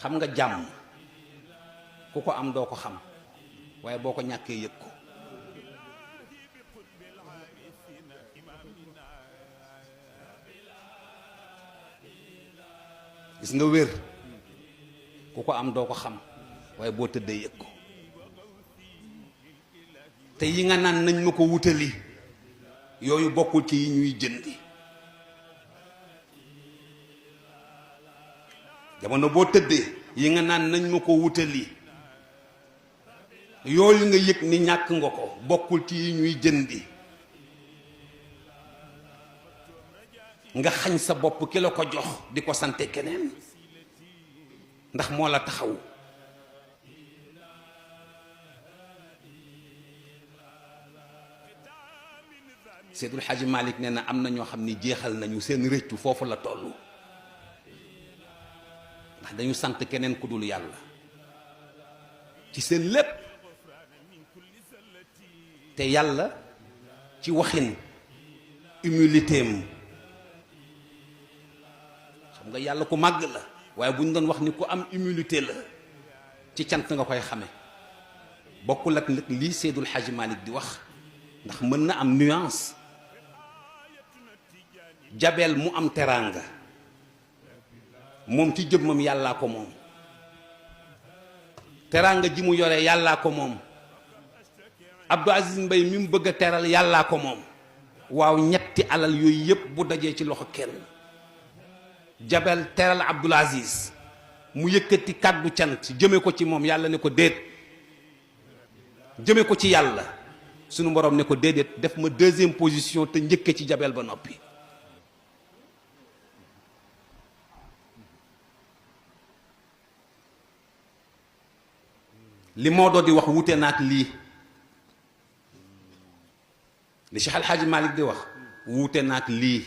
xam nga jàmm ku ko am doo ko xam waaye boo ko ñàkkee yëg ko. gis nga wér ku ko am doo ko xam waaye boo tëddee yëg ko. te yi nga naan nañ ma ko wutali yooyu bokkul ci yi ñuy jëndi. jamono boo tëddee yi nga naan nañ ma ko wutali yooyu nga yëg ni ñàkk nga ko bokkul ci yi ñuy jëndi. nga xañ sa bopp ki la ko jox di ko sante keneen ndax moo la taxaw. Seydul Xaaji Malik nee na am na ñoo xam ni jeexal nañu seen rëccu foofu la tollu ndax dañu sant keneen ku dul yàlla ci seen lépp te yàlla ci waxin humilité am xam nga yàlla ku màgg la waaye bu ñu doon wax ni ku am humilité la ci cant nga koy xame bokkul ak lii Seydul Xaaji Malik di wax ndax mën na am nuance. jabel mu am teraanga moom ci jëmmam yàllaa ko moom teraanga ji mu yore yàllaa ko moom Abdou Aziz Mbaye mi mu bëgg a teral yàllaa ko moom. waaw ñetti alal yooyu yépp bu dajee ci loxo kenn jabel teral Abdou Aziz mu yëkkati kàddu cant jëme ko ci moom yàlla ne ko déet jëme ko ci yàlla sunu borom ne ko déedéet def ma deuxième position te njëkke ci jabel ba noppi. li Maodo di wax wute naak lii li Cheikh Al Hadji Malick di wax wuute naak lii